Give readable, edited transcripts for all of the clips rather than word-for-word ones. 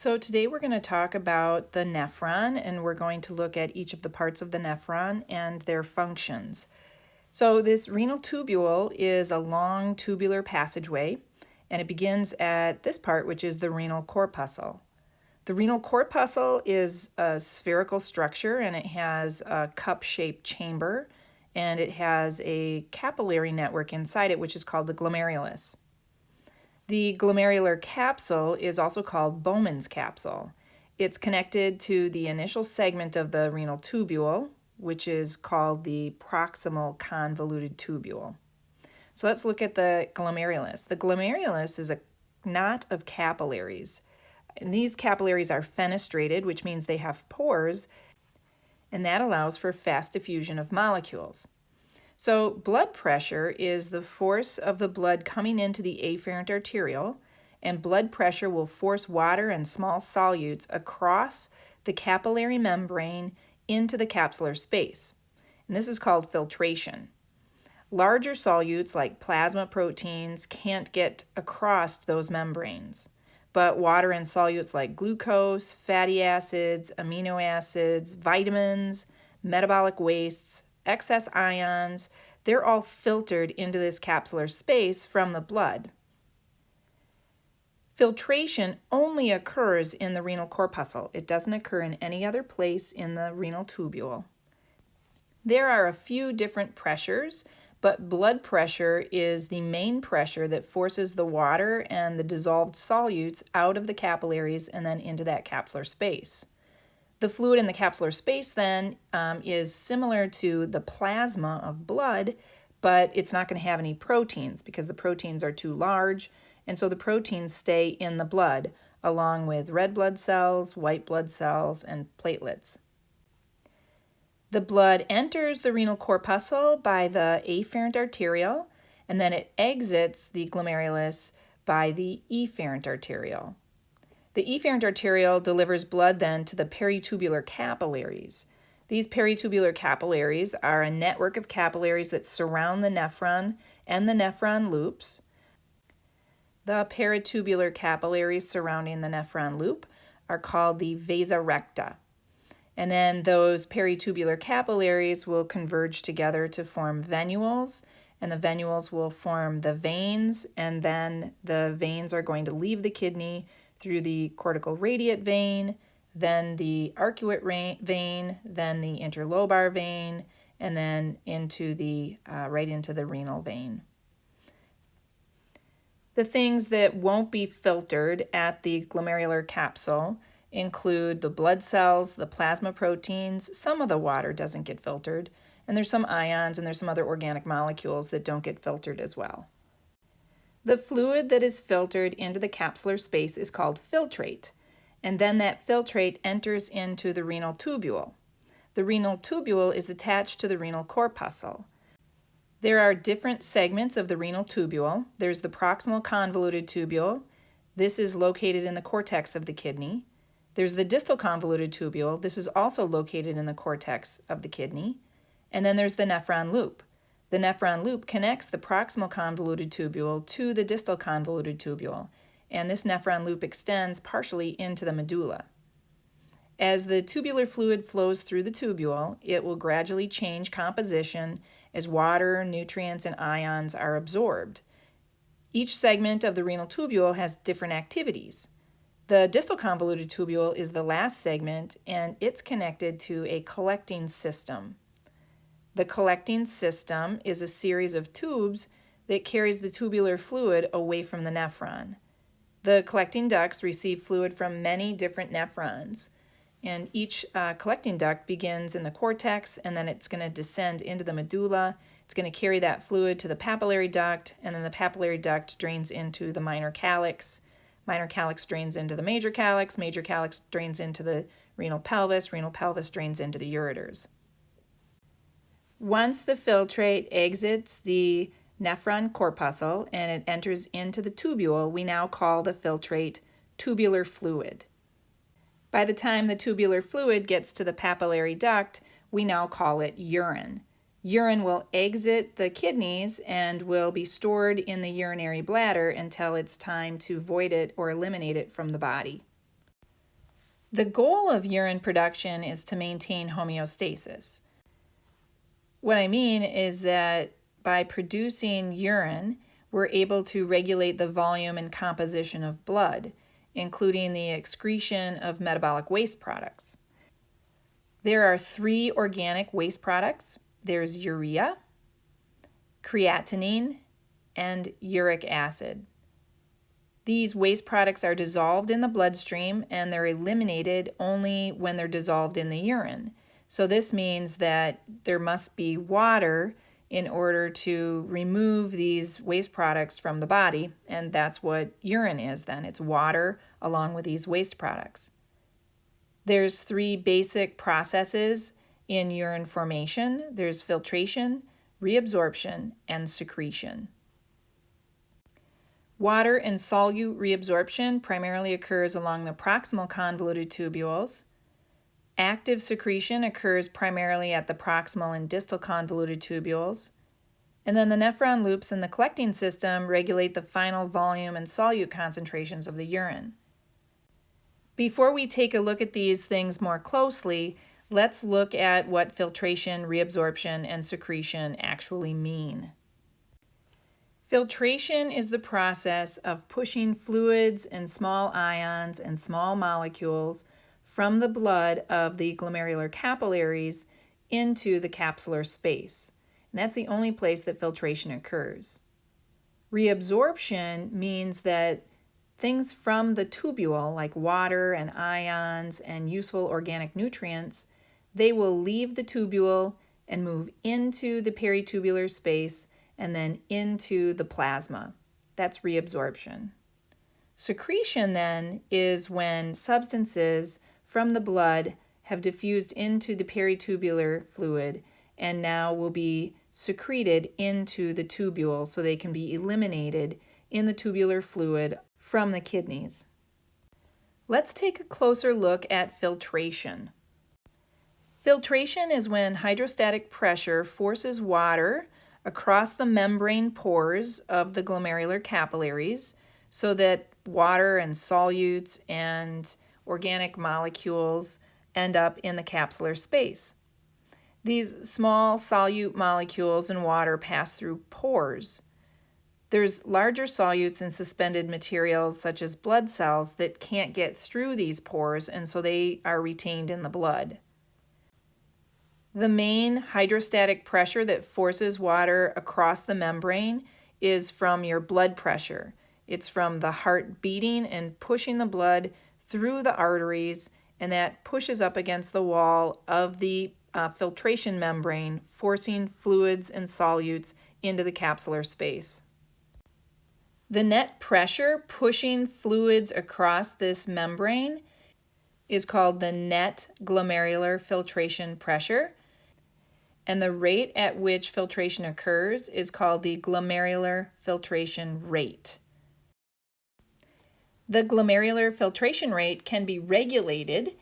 So today we're going to talk about the nephron, and we're going to look at each of the parts of the nephron and their functions. So this renal tubule is a long tubular passageway, and it begins at this part, which is the renal corpuscle. The renal corpuscle is a spherical structure, and it has a cup-shaped chamber, and it has a capillary network inside it, which is called the glomerulus. The glomerular capsule is also called Bowman's capsule. It's connected to the initial segment of the renal tubule, which is called the proximal convoluted tubule. So let's look at the glomerulus. The glomerulus is a knot of capillaries. And these capillaries are fenestrated, which means they have pores, and that allows for fast diffusion of molecules. So blood pressure is the force of the blood coming into the afferent arteriole, and blood pressure will force water and small solutes across the capillary membrane into the capsular space. And this is called filtration. Larger solutes like plasma proteins can't get across those membranes, but water and solutes like glucose, fatty acids, amino acids, vitamins, metabolic wastes, excess ions, they're all filtered into this capsular space from the blood. Filtration only occurs in the renal corpuscle. It doesn't occur in any other place in the renal tubule. There are a few different pressures, but blood pressure is the main pressure that forces the water and the dissolved solutes out of the capillaries and then into that capsular space. The fluid in the capsular space then is similar to the plasma of blood, but it's not going to have any proteins because the proteins are too large, and so the proteins stay in the blood along with red blood cells, white blood cells, and platelets. The blood enters the renal corpuscle by the afferent arteriole, and then it exits the glomerulus by the efferent arteriole. The efferent arteriole delivers blood then to the peritubular capillaries. These peritubular capillaries are a network of capillaries that surround the nephron and the nephron loops. The peritubular capillaries surrounding the nephron loop are called the vasa recta. And then those peritubular capillaries will converge together to form venules, and the venules will form the veins, and then the veins are going to leave the kidney through the cortical radiate vein, then the arcuate vein, then the interlobar vein, and then into the right into the renal vein. The things that won't be filtered at the glomerular capsule include the blood cells, the plasma proteins. Some of the water doesn't get filtered, and there's some ions and there's some other organic molecules that don't get filtered as well. The fluid that is filtered into the capsular space is called filtrate, and then that filtrate enters into the renal tubule. The renal tubule is attached to the renal corpuscle. There are different segments of the renal tubule. There's the proximal convoluted tubule. This is located in the cortex of the kidney. There's the distal convoluted tubule. This is also located in the cortex of the kidney. And then there's the nephron loop. The nephron loop connects the proximal convoluted tubule to the distal convoluted tubule, and this nephron loop extends partially into the medulla. As the tubular fluid flows through the tubule, it will gradually change composition as water, nutrients, and ions are absorbed. Each segment of the renal tubule has different activities. The distal convoluted tubule is the last segment, and it's connected to a collecting system. The collecting system is a series of tubes that carries the tubular fluid away from the nephron. The collecting ducts receive fluid from many different nephrons, and each collecting duct begins in the cortex, and then it's going to descend into the medulla. It's going to carry that fluid to the papillary duct, and then the papillary duct drains into the minor calyx. Minor calyx drains into the major calyx drains into the renal pelvis drains into the ureters. Once the filtrate exits the nephron corpuscle and it enters into the tubule, we now call the filtrate tubular fluid. By the time the tubular fluid gets to the papillary duct, we now call it urine. Urine will exit the kidneys and will be stored in the urinary bladder until it's time to void it or eliminate it from the body. The goal of urine production is to maintain homeostasis. What I mean is that by producing urine, we're able to regulate the volume and composition of blood, including the excretion of metabolic waste products. There are 3 organic waste products. There's urea, creatinine, and uric acid. These waste products are dissolved in the bloodstream and they're eliminated only when they're dissolved in the urine. So this means that there must be water in order to remove these waste products from the body, and that's what urine is then. It's water along with these waste products. There's 3 basic processes in urine formation. There's filtration, reabsorption, and secretion. Water and solute reabsorption primarily occurs along the proximal convoluted tubules. Active secretion occurs primarily at the proximal and distal convoluted tubules. And then the nephron loops in the collecting system regulate the final volume and solute concentrations of the urine. Before we take a look at these things more closely, let's look at what filtration, reabsorption, and secretion actually mean. Filtration is the process of pushing fluids and small ions and small molecules from the blood of the glomerular capillaries into the capsular space. And that's the only place that filtration occurs. Reabsorption means that things from the tubule, like water and ions and useful organic nutrients, they will leave the tubule and move into the peritubular space and then into the plasma. That's reabsorption. Secretion then is when substances from the blood have diffused into the peritubular fluid and now will be secreted into the tubule so they can be eliminated in the tubular fluid from the kidneys. Let's take a closer look at filtration. Filtration is when hydrostatic pressure forces water across the membrane pores of the glomerular capillaries so that water and solutes and organic molecules end up in the capsular space. These small solute molecules in water pass through pores. There's larger solutes in suspended materials such as blood cells that can't get through these pores, and so they are retained in the blood. The main hydrostatic pressure that forces water across the membrane is from your blood pressure. It's from the heart beating and pushing the blood through the arteries, and that pushes up against the wall of the filtration membrane, forcing fluids and solutes into the capsular space. The net pressure pushing fluids across this membrane is called the net glomerular filtration pressure, and the rate at which filtration occurs is called the glomerular filtration rate. The glomerular filtration rate can be regulated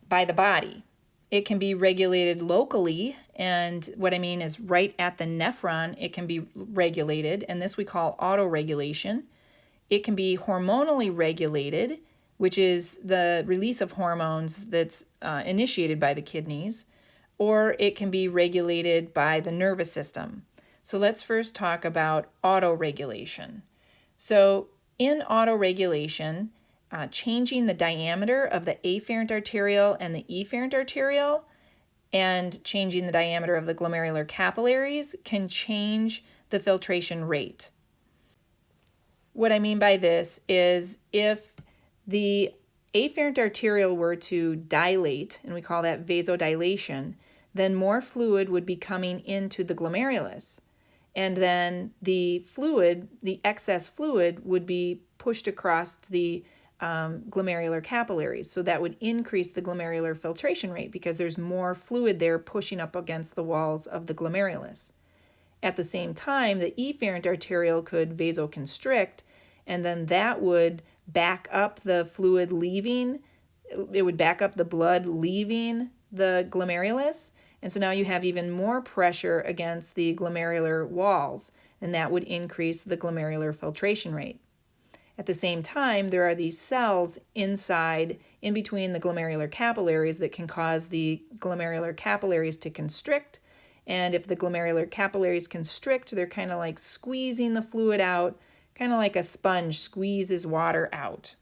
by the body. It can be regulated locally, and what I mean is right at the nephron, it can be regulated, and this we call autoregulation. It can be hormonally regulated, which is the release of hormones that's initiated by the kidneys, or it can be regulated by the nervous system. So let's first talk about autoregulation. So in autoregulation, changing the diameter of the afferent arteriole and the efferent arteriole and changing the diameter of the glomerular capillaries can change the filtration rate. What I mean by this is if the afferent arteriole were to dilate, and we call that vasodilation, then more fluid would be coming into the glomerulus. And then the fluid, the excess fluid, would be pushed across the glomerular capillaries. So that would increase the glomerular filtration rate because there's more fluid there pushing up against the walls of the glomerulus. At the same time, the efferent arteriole could vasoconstrict, and then that would back up the fluid leaving. It would back up the blood leaving the glomerulus. And so now you have even more pressure against the glomerular walls, and that would increase the glomerular filtration rate. At the same time, there are these cells inside, in between the glomerular capillaries that can cause the glomerular capillaries to constrict. And if the glomerular capillaries constrict, they're kind of like squeezing the fluid out, kind of like a sponge squeezes water out,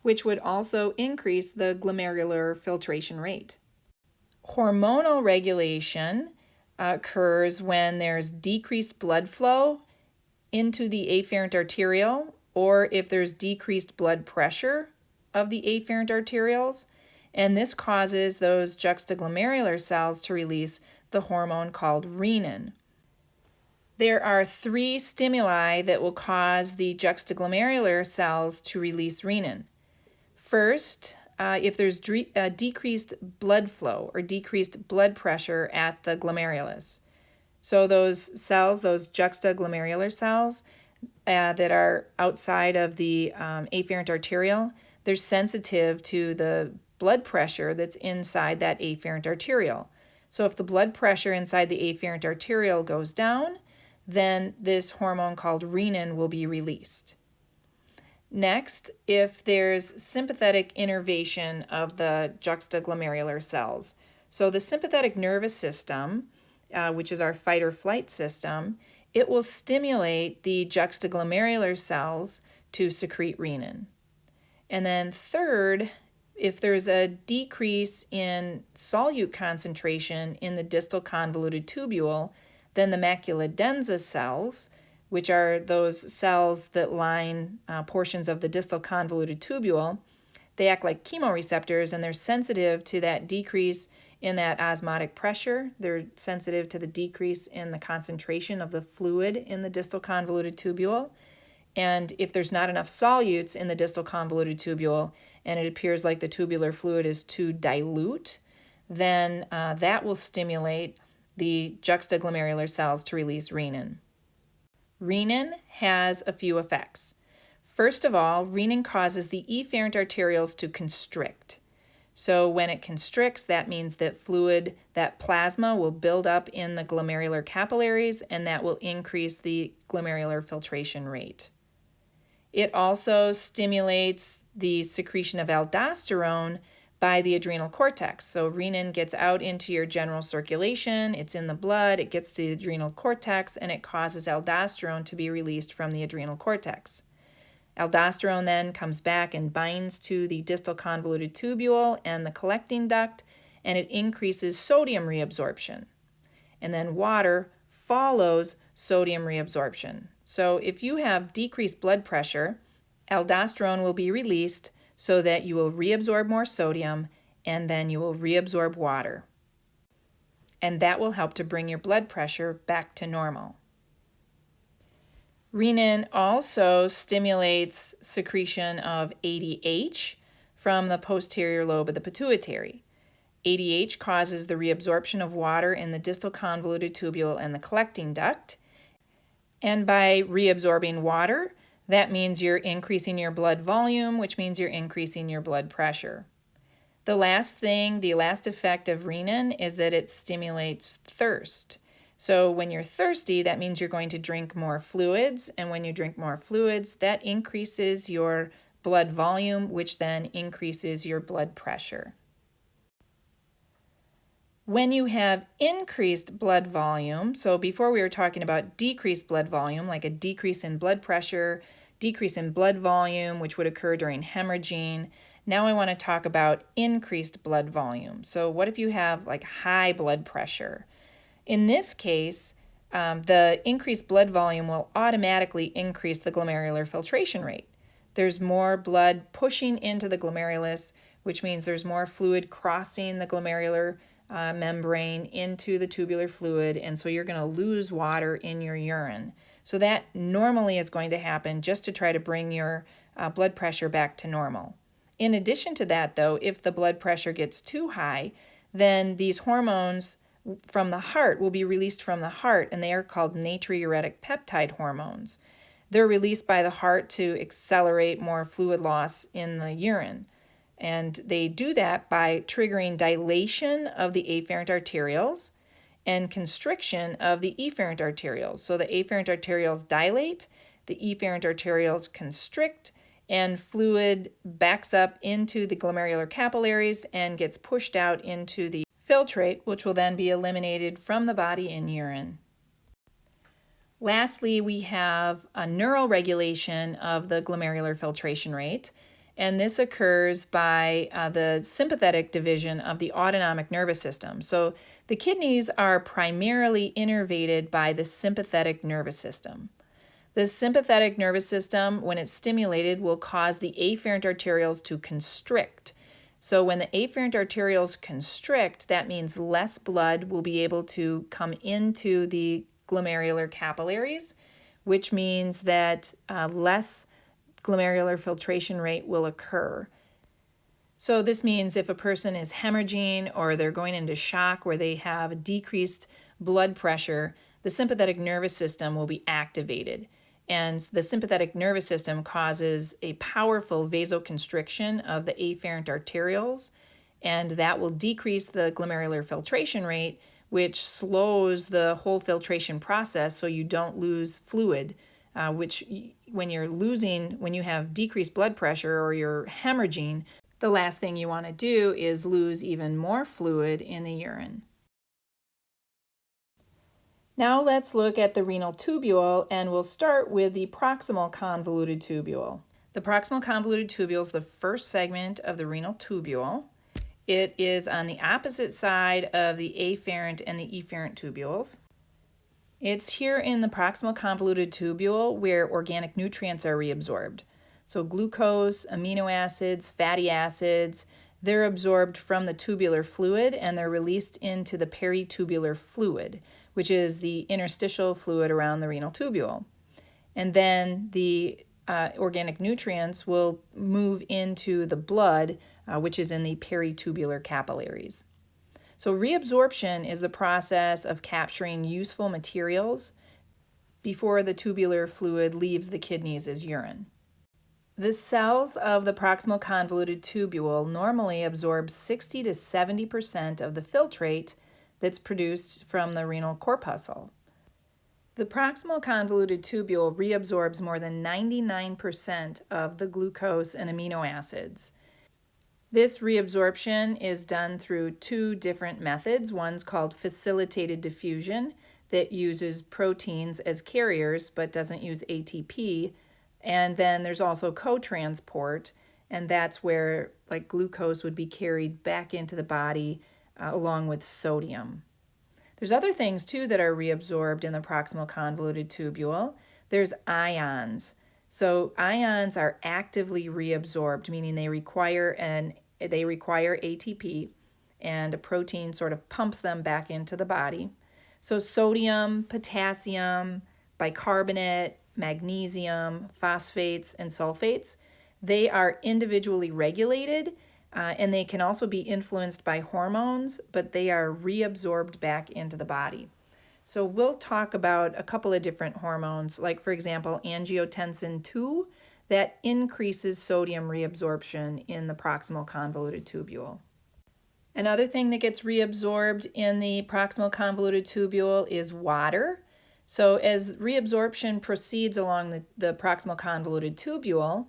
which would also increase the glomerular filtration rate. Hormonal regulation occurs when there's decreased blood flow into the afferent arteriole, or if there's decreased blood pressure of the afferent arterioles, and this causes those juxtaglomerular cells to release the hormone called renin. There are 3 stimuli that will cause the juxtaglomerular cells to release renin. First, if there's decreased blood flow or decreased blood pressure at the glomerulus. So those cells, those juxtaglomerular cells that are outside of the afferent arteriole, they're sensitive to the blood pressure that's inside that afferent arteriole. So if the blood pressure inside the afferent arteriole goes down, then this hormone called renin will be released. Next, if there's sympathetic innervation of the juxtaglomerular cells. So the sympathetic nervous system, which is our fight or flight system, it will stimulate the juxtaglomerular cells to secrete renin. And then third, if there's a decrease in solute concentration in the distal convoluted tubule, then the macula densa cells, which are those cells that line portions of the distal convoluted tubule, they act like chemoreceptors, and they're sensitive to that decrease in that osmotic pressure. They're sensitive to the decrease in the concentration of the fluid in the distal convoluted tubule. And if there's not enough solutes in the distal convoluted tubule and it appears like the tubular fluid is too dilute, then that will stimulate the juxtaglomerular cells to release renin. Renin has a few effects. First of all, renin causes the efferent arterioles to constrict. So when it constricts, that means that fluid, that plasma will build up in the glomerular capillaries, and that will increase the glomerular filtration rate. It also stimulates the secretion of aldosterone by the adrenal cortex. So renin gets out into your general circulation, it's in the blood, it gets to the adrenal cortex, and it causes aldosterone to be released from the adrenal cortex. Aldosterone then comes back and binds to the distal convoluted tubule and the collecting duct, and it increases sodium reabsorption. And then water follows sodium reabsorption. So if you have decreased blood pressure, aldosterone will be released so that you will reabsorb more sodium, and then you will reabsorb water. And that will help to bring your blood pressure back to normal. Renin also stimulates secretion of ADH from the posterior lobe of the pituitary. ADH causes the reabsorption of water in the distal convoluted tubule and the collecting duct. And by reabsorbing water, that means you're increasing your blood volume, which means you're increasing your blood pressure. The last effect of renin is that it stimulates thirst. So when you're thirsty, that means you're going to drink more fluids, and when you drink more fluids, that increases your blood volume, which then increases your blood pressure. When you have increased blood volume, so before we were talking about decreased blood volume, like a decrease in blood pressure, decrease in blood volume, which would occur during hemorrhaging. Now I want to talk about increased blood volume. So what if you have like high blood pressure? In this case, the increased blood volume will automatically increase the glomerular filtration rate. There's more blood pushing into the glomerulus, which means there's more fluid crossing the glomerular membrane into the tubular fluid, and so you're going to lose water in your urine. So that normally is going to happen just to try to bring your blood pressure back to normal. In addition to that, though, if the blood pressure gets too high, then these hormones from the heart will be released from the heart, and they are called natriuretic peptide hormones. They're released by the heart to accelerate more fluid loss in the urine. And they do that by triggering dilation of the afferent arterioles and constriction of the efferent arterioles. So the afferent arterioles dilate, the efferent arterioles constrict, and fluid backs up into the glomerular capillaries and gets pushed out into the filtrate, which will then be eliminated from the body in urine. Lastly, we have a neuroregulation of the glomerular filtration rate, and this occurs by the sympathetic division of the autonomic nervous system. So the kidneys are primarily innervated by the sympathetic nervous system. The sympathetic nervous system, when it's stimulated, will cause the afferent arterioles to constrict. So when the afferent arterioles constrict, that means less blood will be able to come into the glomerular capillaries, which means that less glomerular filtration rate will occur. So this means if a person is hemorrhaging or they're going into shock where they have decreased blood pressure, the sympathetic nervous system will be activated. And the sympathetic nervous system causes a powerful vasoconstriction of the afferent arterioles, and that will decrease the glomerular filtration rate, which slows the whole filtration process so you don't lose fluid, which when you have decreased blood pressure or you're hemorrhaging, the last thing you want to do is lose even more fluid in the urine. Now let's look at the renal tubule, and we'll start with the proximal convoluted tubule. The proximal convoluted tubule is the first segment of the renal tubule. It is on the opposite side of the afferent and the efferent tubules. It's here in the proximal convoluted tubule where organic nutrients are reabsorbed. So glucose, amino acids, fatty acids, they're absorbed from the tubular fluid and they're released into the peritubular fluid, which is the interstitial fluid around the renal tubule. And then the organic nutrients will move into the blood, which is in the peritubular capillaries. So reabsorption is the process of capturing useful materials before the tubular fluid leaves the kidneys as urine. The cells of the proximal convoluted tubule normally absorb 60 to 70% of the filtrate that's produced from the renal corpuscle. The proximal convoluted tubule reabsorbs more than 99% of the glucose and amino acids. This reabsorption is done through two different methods. One's called facilitated diffusion, that uses proteins as carriers but doesn't use ATP. And then there's also co-transport, and that's where like glucose would be carried back into the body along with sodium. There's other things too that are reabsorbed in the proximal convoluted tubule. There's ions. So ions are actively reabsorbed, meaning they require ATP, and a protein sort of pumps them back into the body. So sodium, potassium, bicarbonate, magnesium, phosphates, and sulfates, they are individually regulated, and they can also be influenced by hormones, but they are reabsorbed back into the body. So we'll talk about a couple of different hormones, like for example, angiotensin II, that increases sodium reabsorption in the proximal convoluted tubule. Another thing that gets reabsorbed in the proximal convoluted tubule is water. So as reabsorption proceeds along the proximal convoluted tubule,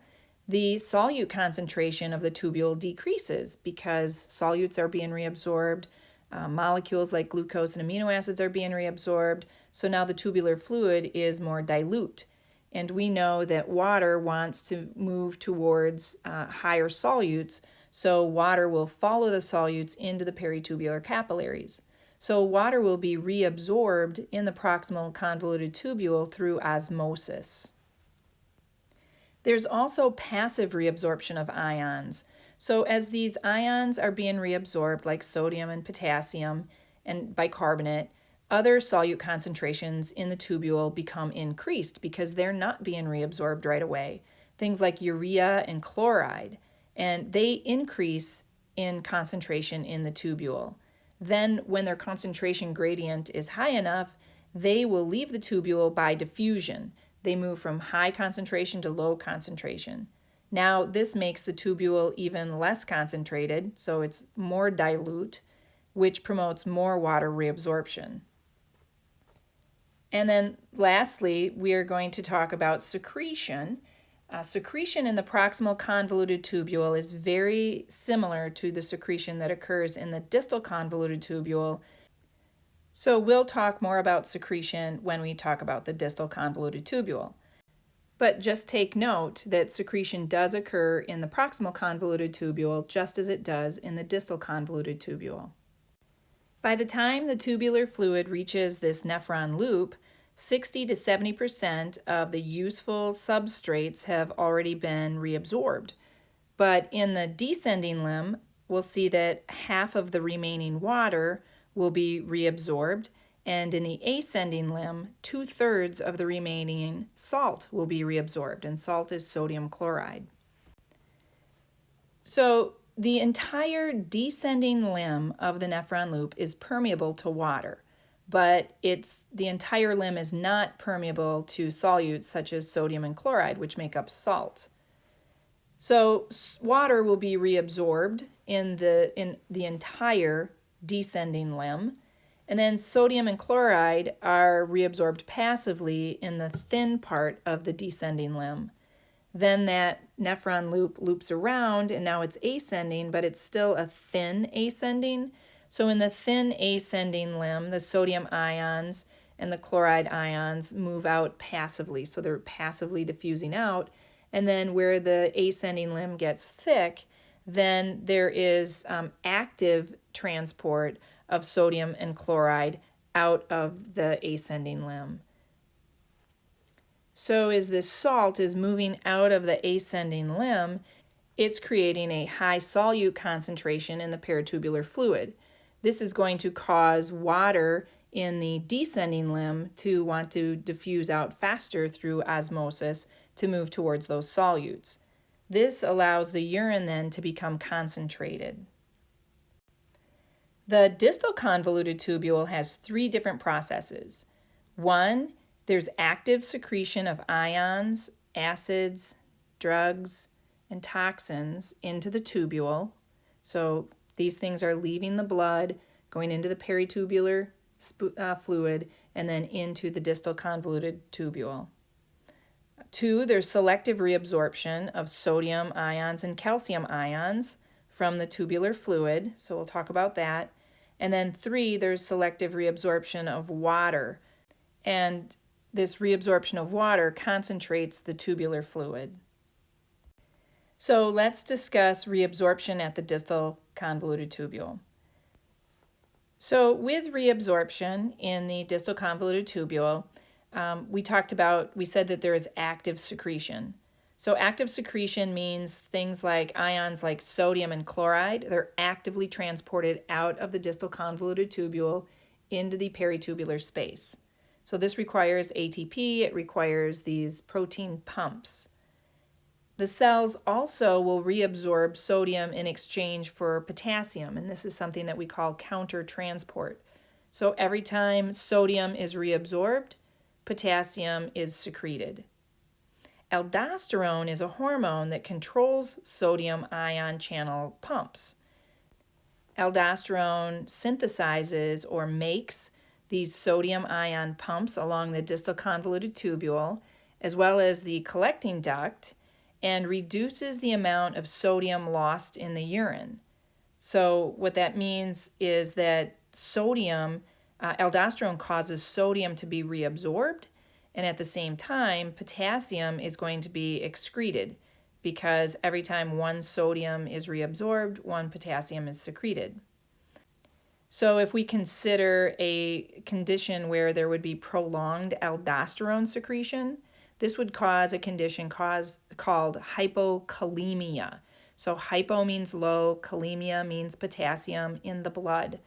the solute concentration of the tubule decreases because solutes are being reabsorbed, molecules like glucose and amino acids are being reabsorbed, so now the tubular fluid is more dilute. And we know that water wants to move towards higher solutes, so water will follow the solutes into the peritubular capillaries. So water will be reabsorbed in the proximal convoluted tubule through osmosis. There's also passive reabsorption of ions. So as these ions are being reabsorbed, like sodium and potassium and bicarbonate, other solute concentrations in the tubule become increased because they're not being reabsorbed right away. Things like urea and chloride, and they increase in concentration in the tubule. Then when their concentration gradient is high enough, they will leave the tubule by diffusion. They move from high concentration to low concentration. Now this makes the tubule even less concentrated, so it's more dilute, which promotes more water reabsorption. And then lastly, we are going to talk about secretion. Secretion in the proximal convoluted tubule is very similar to the secretion that occurs in the distal convoluted tubule. So we'll talk more about secretion when we talk about the distal convoluted tubule. But just take note that secretion does occur in the proximal convoluted tubule just as it does in the distal convoluted tubule. By the time the tubular fluid reaches this nephron loop, 60 to 70% of the useful substrates have already been reabsorbed. But in the descending limb, we'll see that half of the remaining water will be reabsorbed, and in the ascending limb, 2/3 of the remaining salt will be reabsorbed, and salt is sodium chloride. So the entire descending limb of the nephron loop is permeable to water, but the entire limb is not permeable to solutes such as sodium and chloride, which make up salt. So water will be reabsorbed in the entire descending limb, and then sodium and chloride are reabsorbed passively in the thin part of the descending limb. Then that nephron loop loops around, and now it's ascending, but it's still a thin ascending. So in the thin ascending limb, the sodium ions and the chloride ions move out passively, so they're passively diffusing out. And then where the ascending limb gets thick, then there is active transport of sodium and chloride out of the ascending limb. So as this salt is moving out of the ascending limb, it's creating a high solute concentration in the peritubular fluid. This is going to cause water in the descending limb to want to diffuse out faster through osmosis to move towards those solutes. This allows the urine then to become concentrated. The distal convoluted tubule has 3 different processes. One, there's active secretion of ions, acids, drugs, and toxins into the tubule. So these things are leaving the blood, going into the peritubular fluid, and then into the distal convoluted tubule. 2, there's selective reabsorption of sodium ions and calcium ions from the tubular fluid, so we'll talk about that. And then 3, there's selective reabsorption of water, and this reabsorption of water concentrates the tubular fluid. So let's discuss reabsorption at the distal convoluted tubule. So with reabsorption in the distal convoluted tubule, we said that there is active secretion. So active secretion means things like ions like sodium and chloride, they're actively transported out of the distal convoluted tubule into the peritubular space. So this requires ATP, it requires these protein pumps. The cells also will reabsorb sodium in exchange for potassium, and this is something that we call countertransport. So every time sodium is reabsorbed, potassium is secreted. Aldosterone is a hormone that controls sodium ion channel pumps. Aldosterone synthesizes or makes these sodium ion pumps along the distal convoluted tubule, as well as the collecting duct, and reduces the amount of sodium lost in the urine. So what that means is that aldosterone causes sodium to be reabsorbed, and at the same time, potassium is going to be excreted because every time one sodium is reabsorbed, one potassium is secreted. So if we consider a condition where there would be prolonged aldosterone secretion, this would cause a condition called hypokalemia. So hypo means low, kalemia means potassium in the blood.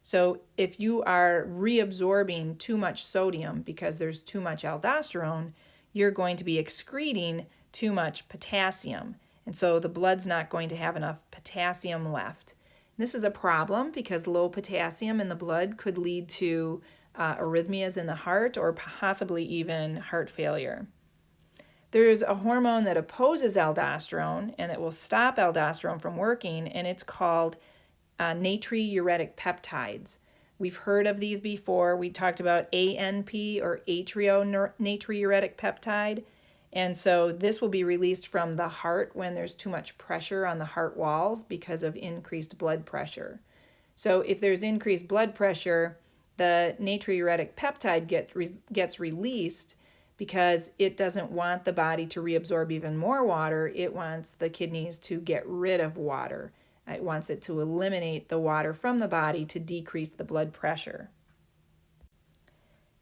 So if you are reabsorbing too much sodium because there's too much aldosterone, you're going to be excreting too much potassium. And so the blood's not going to have enough potassium left. This is a problem because low potassium in the blood could lead to arrhythmias in the heart or possibly even heart failure. There's a hormone that opposes aldosterone and that will stop aldosterone from working, and it's called natriuretic peptides. We've heard of these before. We talked about ANP, or Natriuretic Peptide. And so this will be released from the heart when there's too much pressure on the heart walls because of increased blood pressure. So if there's increased blood pressure, the natriuretic peptide gets released because it doesn't want the body to reabsorb even more water. It wants the kidneys to get rid of water. It wants it to eliminate the water from the body to decrease the blood pressure.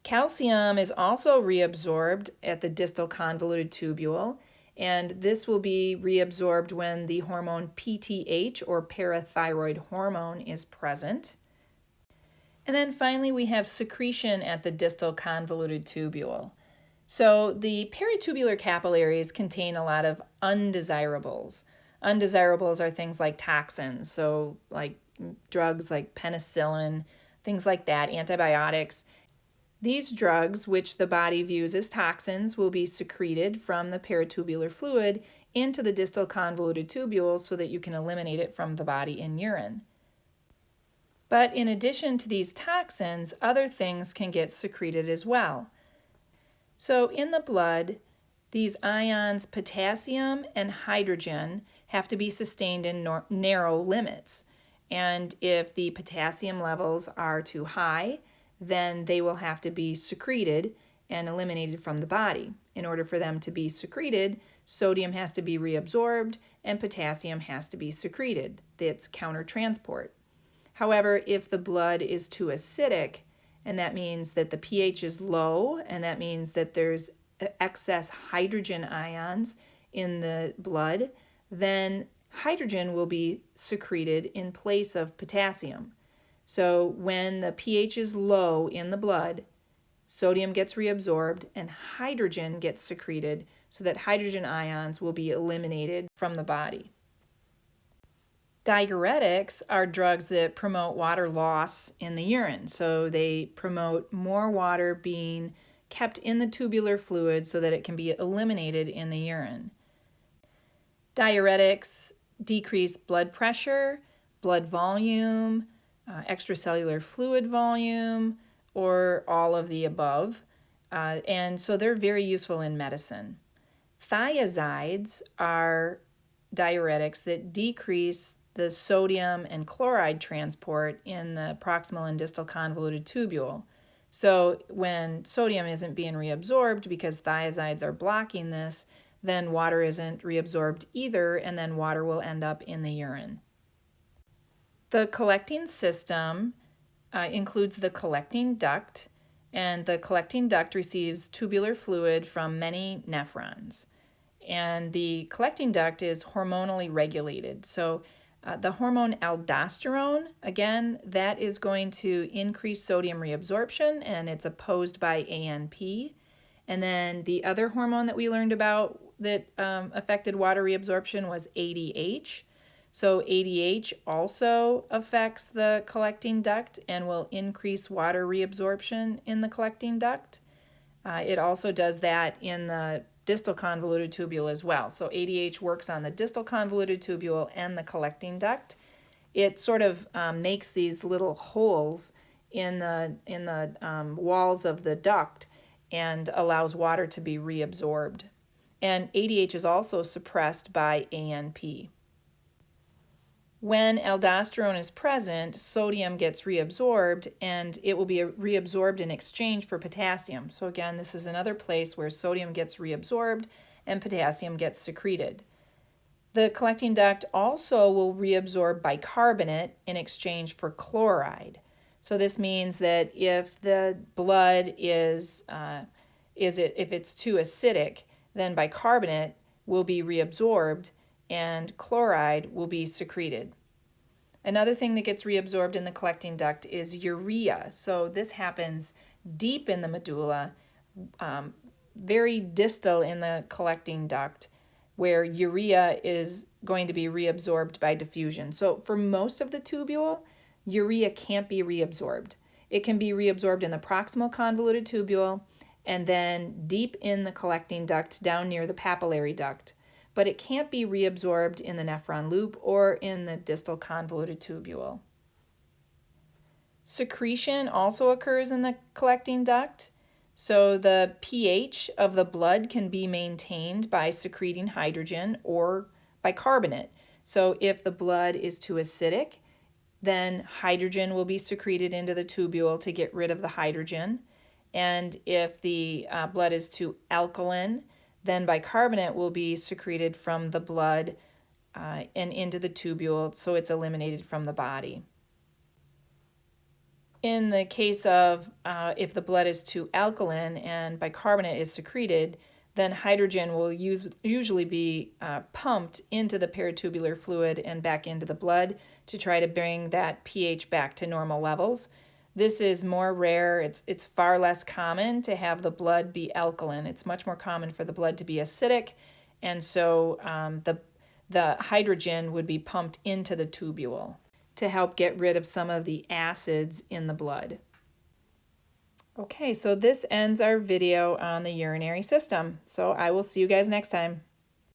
Calcium is also reabsorbed at the distal convoluted tubule, and this will be reabsorbed when the hormone PTH, or parathyroid hormone, is present. And then finally we have secretion at the distal convoluted tubule. So the peritubular capillaries contain a lot of undesirables. Undesirables are things like toxins, so like drugs like penicillin, things like that, antibiotics. These drugs, which the body views as toxins, will be secreted from the peritubular fluid into the distal convoluted tubule so that you can eliminate it from the body in urine. But in addition to these toxins, other things can get secreted as well. So in the blood, these ions potassium and hydrogen have to be sustained in narrow limits. And if the potassium levels are too high, then they will have to be secreted and eliminated from the body. In order for them to be secreted, sodium has to be reabsorbed and potassium has to be secreted. That's countertransport. However, if the blood is too acidic, and that means that the pH is low, and that means that there's excess hydrogen ions in the blood, then hydrogen will be secreted in place of potassium. So when the pH is low in the blood, sodium gets reabsorbed and hydrogen gets secreted so that hydrogen ions will be eliminated from the body. Diuretics are drugs that promote water loss in the urine. So they promote more water being kept in the tubular fluid so that it can be eliminated in the urine. Diuretics decrease blood pressure, blood volume, extracellular fluid volume, or all of the above. And so they're very useful in medicine. Thiazides are diuretics that decrease the sodium and chloride transport in the proximal and distal convoluted tubule. So when sodium isn't being reabsorbed because thiazides are blocking this, then water isn't reabsorbed either, and then water will end up in the urine. The collecting system includes the collecting duct, and the collecting duct receives tubular fluid from many nephrons. And the collecting duct is hormonally regulated. So the hormone aldosterone, again, that is going to increase sodium reabsorption, and it's opposed by ANP. And then the other hormone that we learned about that affected water reabsorption was ADH. So ADH also affects the collecting duct and will increase water reabsorption in the collecting duct. It also does that in the distal convoluted tubule as well. So ADH works on the distal convoluted tubule and the collecting duct. It sort of makes these little holes in the walls of the duct and allows water to be reabsorbed. And ADH is also suppressed by ANP. When aldosterone is present, sodium gets reabsorbed, and it will be reabsorbed in exchange for potassium. So again, this is another place where sodium gets reabsorbed and potassium gets secreted. The collecting duct also will reabsorb bicarbonate in exchange for chloride. So this means that if the blood if it's too acidic, then bicarbonate will be reabsorbed and chloride will be secreted. Another thing that gets reabsorbed in the collecting duct is urea. So this happens deep in the medulla, very distal in the collecting duct, where urea is going to be reabsorbed by diffusion. So for most of the tubule, urea can't be reabsorbed. It can be reabsorbed in the proximal convoluted tubule and then deep in the collecting duct down near the papillary duct. But it can't be reabsorbed in the nephron loop or in the distal convoluted tubule. Secretion also occurs in the collecting duct. So the pH of the blood can be maintained by secreting hydrogen or bicarbonate. So if the blood is too acidic, then hydrogen will be secreted into the tubule to get rid of the hydrogen. And if the blood is too alkaline, then bicarbonate will be secreted from the blood and into the tubule, so it's eliminated from the body. In the case of if the blood is too alkaline and bicarbonate is secreted, then hydrogen will usually be pumped into the peritubular fluid and back into the blood to try to bring that pH back to normal levels. This is more rare. It's far less common to have the blood be alkaline. It's much more common for the blood to be acidic, and so the hydrogen would be pumped into the tubule to help get rid of some of the acids in the blood. Okay, so this ends our video on the urinary system. So I will see you guys next time.